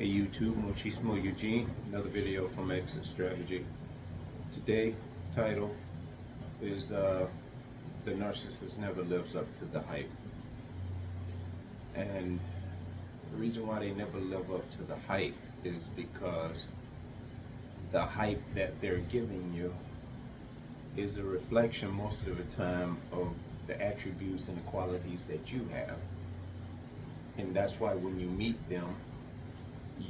Hey YouTube, Muchismo Eugene, another video from Exit Strategy. Today, title is The Narcissist Never Lives Up to the Hype. And the reason why they never live up to the hype is because the hype that they're giving you is a reflection most of the time of the attributes and the qualities that you have. And that's why when you meet them,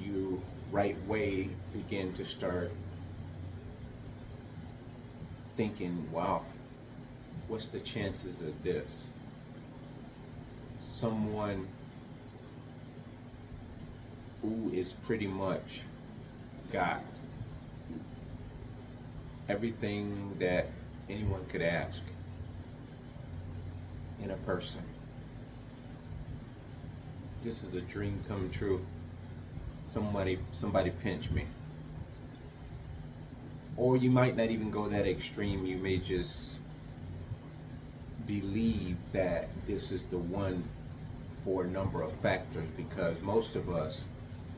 you right way begin to start thinking, wow, what's the chances of this? Someone who is pretty much got everything that anyone could ask in a person. This is a dream come true. Somebody pinch me. Or you might not even go that extreme. You may just believe that this is the one for a number of factors, because most of us,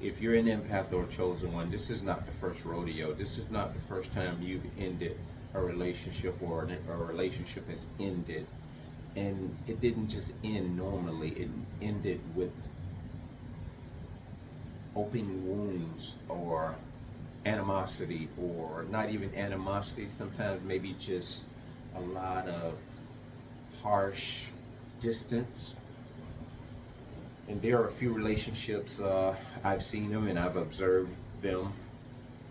if you're an empath or a chosen one, this is not the first rodeo. This is not the first time you've ended a relationship or a relationship has ended. And it didn't just end normally, it ended with open wounds or animosity, or not even animosity, sometimes maybe just a lot of harsh distance. And there are a few relationships, I've seen them and I've observed them,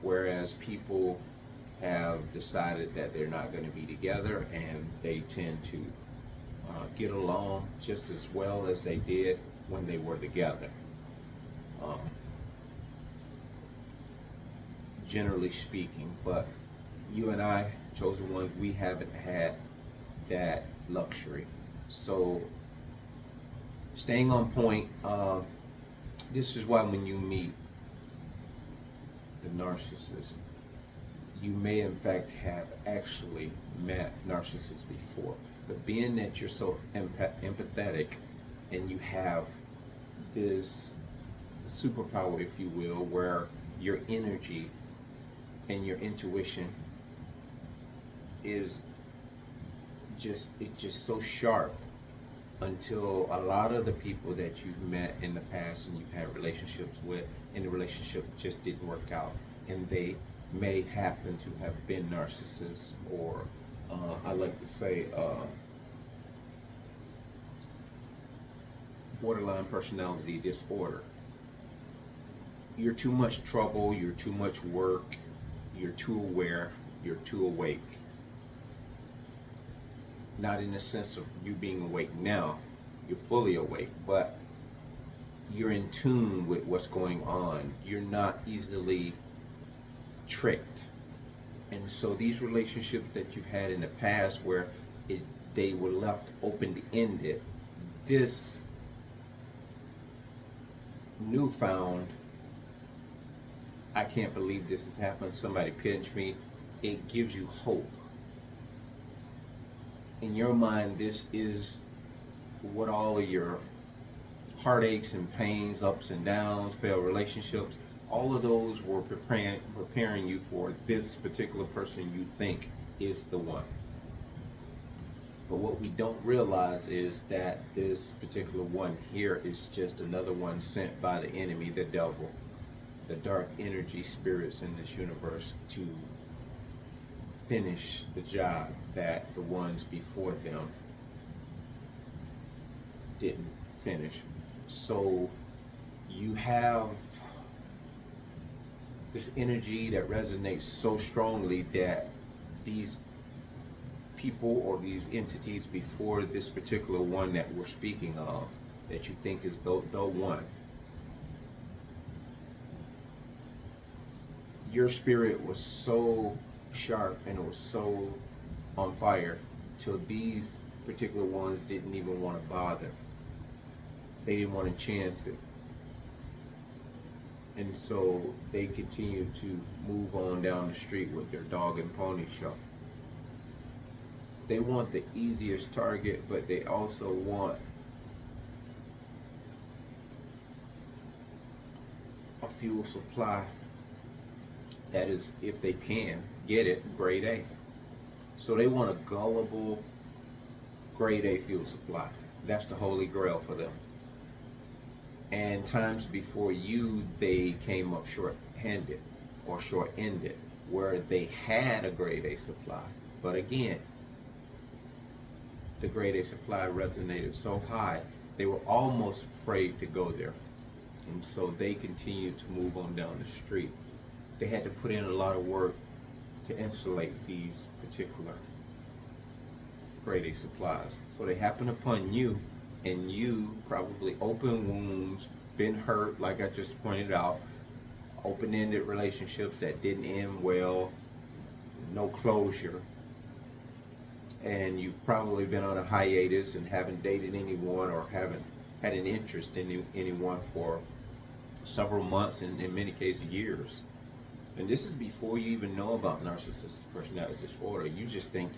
whereas people have decided that they're not going to be together, and they tend to get along just as well as they did when they were together. Generally speaking, but you and I, chosen ones, we haven't had that luxury. So staying on point, this is why when you meet the narcissist, you may in fact have actually met narcissists before, but being that you're so empathetic and you have this superpower, if you will, where your energy and your intuition is just so sharp, until a lot of the people that you've met in the past and you've had relationships with, and the relationship just didn't work out, and they may happen to have been narcissists, or I like to say borderline personality disorder. You're too much trouble, you're too much work, you're too aware, you're too awake. Not in the sense of you being awake now, you're fully awake, but you're in tune with what's going on. You're not easily tricked. And so these relationships that you've had in the past where they were left open-ended, this newfound, I can't believe this has happened, somebody pinch me, it gives you hope. In your mind, this is what all of your heartaches and pains, ups and downs, failed relationships, all of those were preparing you for this particular person you think is the one. But what we don't realize is that this particular one here is just another one sent by the enemy, the devil, the dark energy spirits in this universe, to finish the job that the ones before them didn't finish. So you have this energy that resonates so strongly that these people or these entities before this particular one that we're speaking of, that you think is the one, your spirit was so sharp and it was so on fire till these particular ones didn't even want to bother. They didn't want to chance it. And so they continued to move on down the street with their dog and pony show. They want the easiest target, but they also want a fuel supply that is, if they can get it, grade A. So they want a gullible grade A fuel supply. That's the holy grail for them. And times before you, they came up short-handed or short-ended, where they had a grade A supply. But again, the grade A supply resonated so high, they were almost afraid to go there. And so they continued to move on down the street. They had to put in a lot of work to insulate these particular grade A supplies. So they happen upon you, and you probably open wounds, been hurt, like I just pointed out, open-ended relationships that didn't end well, no closure, and you've probably been on a hiatus and haven't dated anyone or haven't had an interest in anyone for several months, and in many cases years. And this is before you even know about narcissistic personality disorder. You just think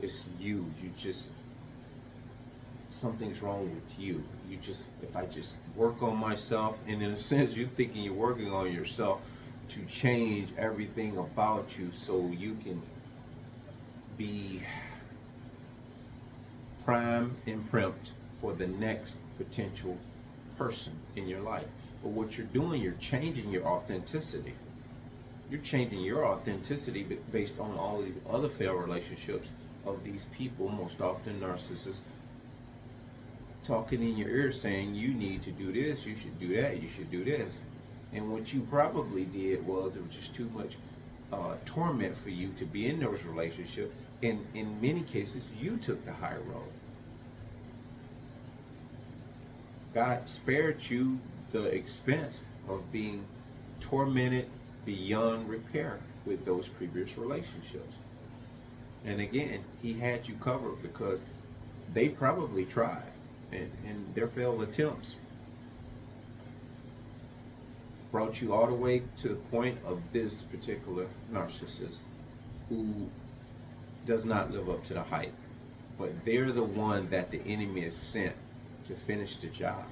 it's you. Something's wrong with you. If I just work on myself, and in a sense, you're thinking you're working on yourself to change everything about you so you can be prime and primed for the next potential person in your life. But what you're doing, you're changing your authenticity. You're changing your authenticity based on all these other failed relationships of these people, most often narcissists, talking in your ear saying you need to do this, you should do that, you should do this. And what you probably did was it was just too much torment for you to be in those relationships. And in many cases, you took the high road. God spared you the expense of being tormented beyond repair with those previous relationships. And again, he had you covered because they probably tried, and their failed attempts brought you all the way to the point of this particular narcissist who does not live up to the hype. But they're the one that the enemy is sent to finish the job.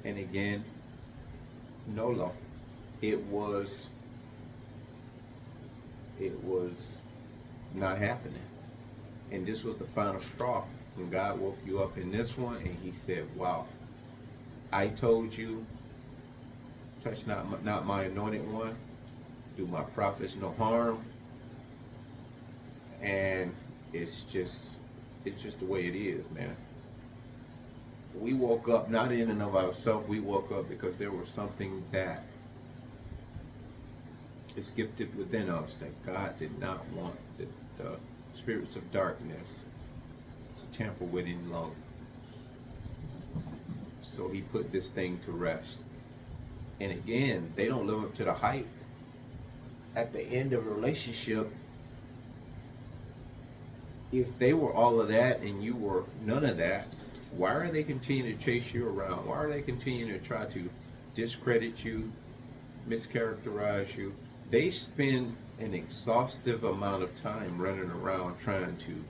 And again, Nolo, it was not happening. And this was the final straw. When God woke you up in this one and he said, wow, I told you, touch not my anointed one, do my prophets no harm. And it's just the way it is, man. We woke up not in and of ourselves, we woke up because there was something that is gifted within us that God did not want the spirits of darkness to tamper with any longer. So he put this thing to rest. And again, they don't live up to the hype. At the end of a relationship, if they were all of that and you were none of that, why are they continuing to chase you around? Why are they continuing to try to discredit you, mischaracterize you? They spend an exhaustive amount of time running around trying to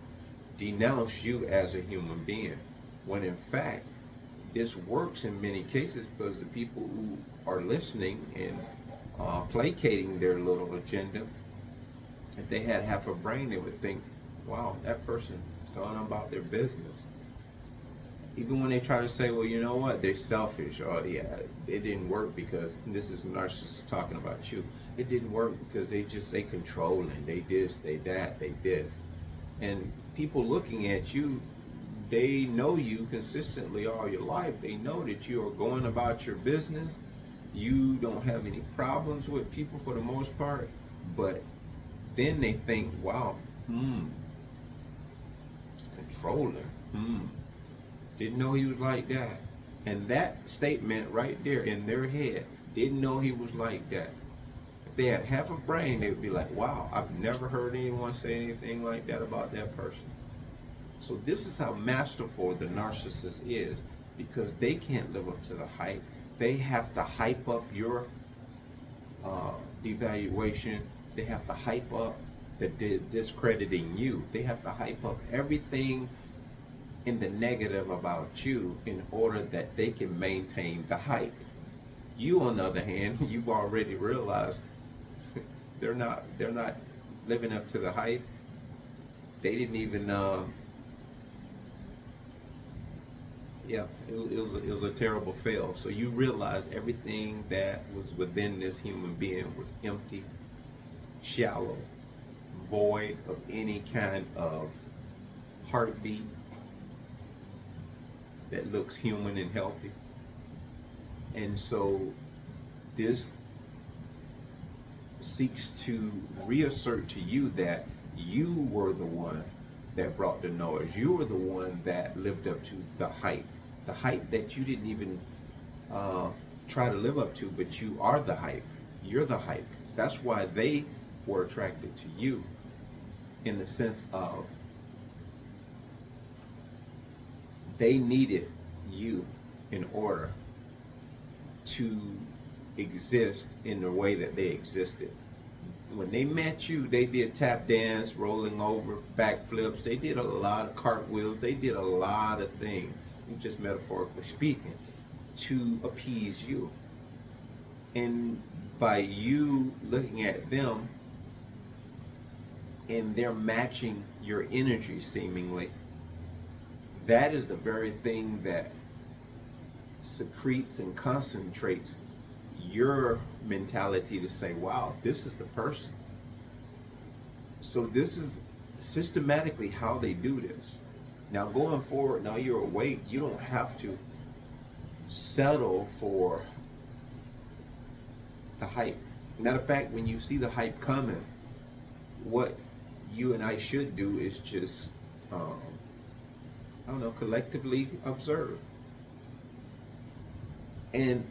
denounce you as a human being, when in fact, this works in many cases because the people who are listening and placating their little agenda, if they had half a brain, they would think, wow, that person is going about their business. Even when they try to say, well, you know what, they're selfish, or yeah, it didn't work because, this is a narcissist talking about you, it didn't work because they controlling, they this, they that, they this. And people looking at you, they know you consistently all your life. They know that you are going about your business. You don't have any problems with people for the most part. But then they think, wow, controller, didn't know he was like that. And that statement right there in their head, didn't know he was like that. If they had half a brain, they would be like, wow, I've never heard anyone say anything like that about that person. So this is how masterful the narcissist is, because they can't live up to the hype. They have to hype up your devaluation. They have to hype up the discrediting you. They have to hype up everything in the negative about you in order that they can maintain the hype. You, on the other hand, you've already realized they're not living up to the hype. They didn't even yeah, it was a terrible fail. So you realized everything that was within this human being was empty, shallow, void of any kind of heartbeat that looks human and healthy. And so this seeks to reassert to you that you were the one that brought the noise. You were the one that lived up to the hype that you didn't even try to live up to, but you are the hype. You're the hype. That's why they were attracted to you, in the sense of they needed you in order to exist in the way that they existed. When they met you, they did tap dance, rolling over, backflips. They did a lot of cartwheels. They did a lot of things, just metaphorically speaking, to appease you. And by you looking at them and they're matching your energy seemingly, that is the very thing that secretes and concentrates your mentality to say, wow, this is the person. So this is systematically how they do this. Now going forward, now you're awake, you don't have to settle for the hype. Matter of fact, when you see the hype coming, what you and I should do is just, I don't know, collectively observe. And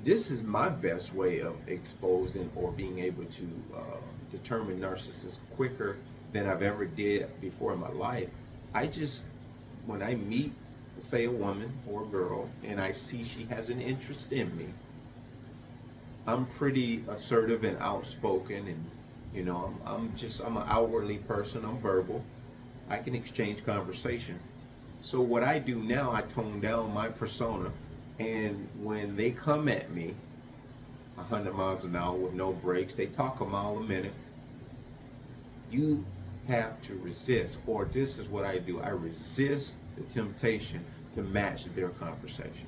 this is my best way of exposing or being able to determine narcissists quicker than I've ever did before in my life. When I meet, say, a woman or a girl, and I see she has an interest in me, I'm pretty assertive and outspoken, and I'm an outwardly person. I'm verbal. I can exchange conversation. So what I do now, I tone down my persona. And when they come at me 100 miles an hour with no brakes, they talk a mile a minute, you have to resist. Or this is what I do. I resist the temptation to match their conversation.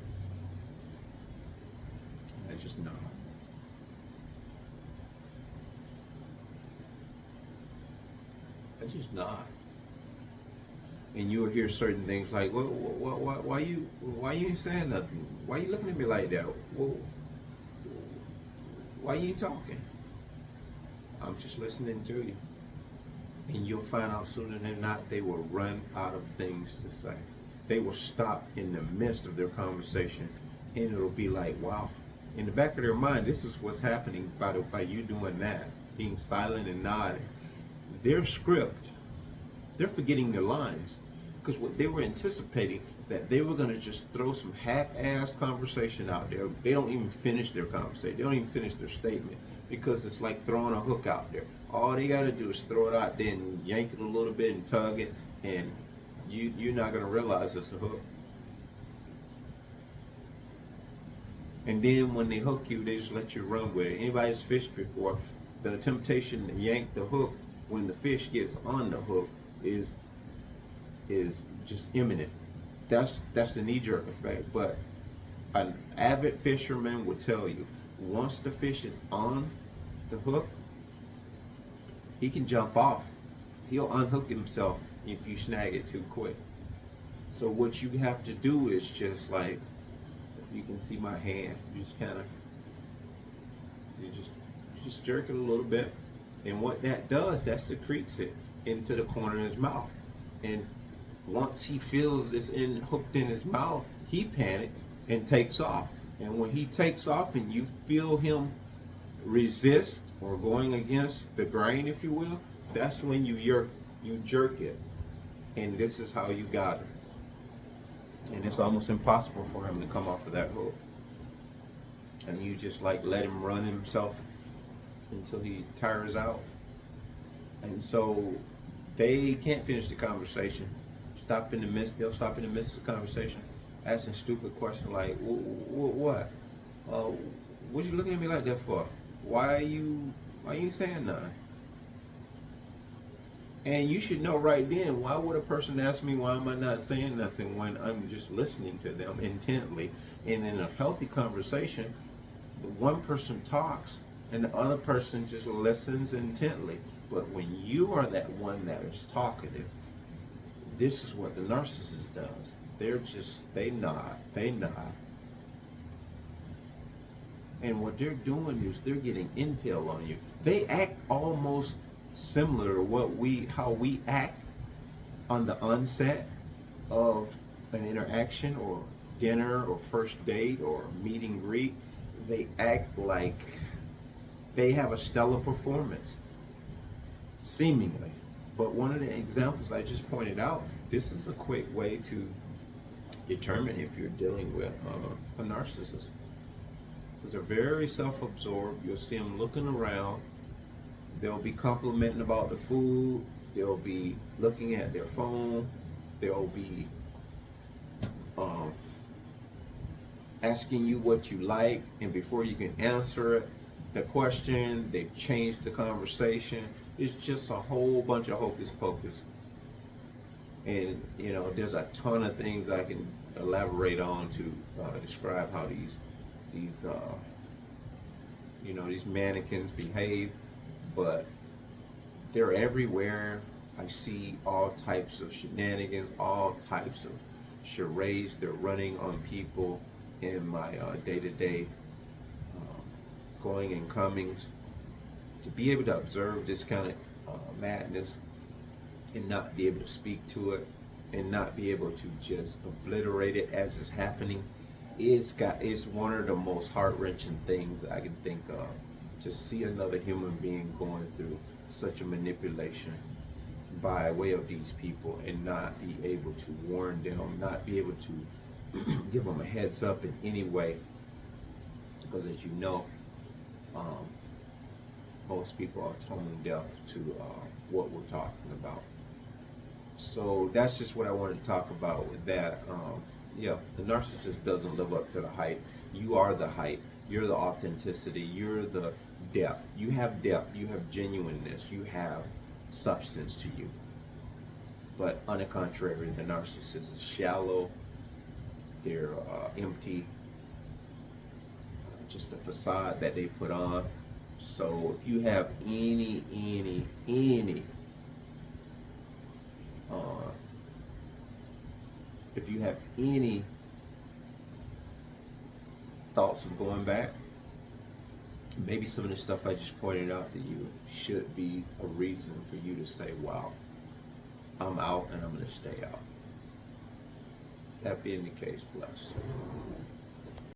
I just nod. I just nod. And you'll hear certain things like, well, why you saying nothing? Why you looking at me like that? Well, why you talking? I'm just listening to you. And you'll find out sooner than not, they will run out of things to say. They will stop in the midst of their conversation, and it'll be like, wow. In the back of their mind, this is what's happening by you doing that, being silent and nodding. Their script, they're forgetting their lines, because what they were anticipating, that they were going to just throw some half-assed conversation out there. They don't even finish their conversation. They don't even finish their statement, because it's like throwing a hook out there. All they got to do is throw it out there and yank it a little bit and tug it, and you're not going to realize it's a hook. And then when they hook you, they just let you run with it. Anybody's fished before, the temptation to yank the hook when the fish gets on the hook is just imminent. That's the knee-jerk effect. But an avid fisherman will tell you, once the fish is on the hook, he can jump off. He'll unhook himself if you snag it too quick. So what you have to do is just like, if you can see my hand, you just jerk it a little bit, and what that does, that secretes it into the corner of his mouth. And once he feels it's hooked in his mouth, he panics and takes off. And when he takes off and you feel him resist or going against the grain, if you will, that's when you jerk it. And this is how you got him. And it's almost impossible for him to come off of that hook. And you just like let him run himself until he tires out. And so they can't finish the conversation. They'll stop in the midst of the conversation, asking stupid questions like, what? What you looking at me like that for? Why you saying nothing? And you should know right then, why would a person ask me why am I not saying nothing when I'm just listening to them intently? And in a healthy conversation, the one person talks and the other person just listens intently. But when you are that one that is talkative, this is what the narcissist does. They nod. And what they're doing is they're getting intel on you. They act almost similar to how we act on the onset of an interaction or dinner or first date or meet and greet. They act like they have a stellar performance, seemingly. But one of the examples I just pointed out, this is a quick way to determine if you're dealing with a narcissist. Because they're very self-absorbed. You'll see them looking around. They'll be complimenting about the food. They'll be looking at their phone. They'll be asking you what you like, and before you can answer the question, they've changed the conversation. It's just a whole bunch of hocus pocus. And there's a ton of things I can elaborate on to describe how these mannequins behave, but they're everywhere. I see all types of shenanigans, all types of charades they're running on people in my day-to-day going and comings. To be able to observe this kind of madness and not be able to speak to it and not be able to just obliterate it as it's happening, it's one of the most heart-wrenching things I can think of. To see another human being going through such a manipulation by way of these people and not be able to warn them, not be able to give them a heads up in any way, because as you know, most people are tone deaf to what we're talking about. So that's just what I wanted to talk about with that. The narcissist doesn't live up to the hype. You are the hype. You're the authenticity. You're the depth. You have depth. You have genuineness. You have substance to you. But on the contrary, the narcissist is shallow. They're empty. Just a facade that they put on. So if you have any thoughts of going back, maybe some of the stuff I just pointed out to you should be a reason for you to say, wow, I'm out and I'm going to stay out. That being the case, bless.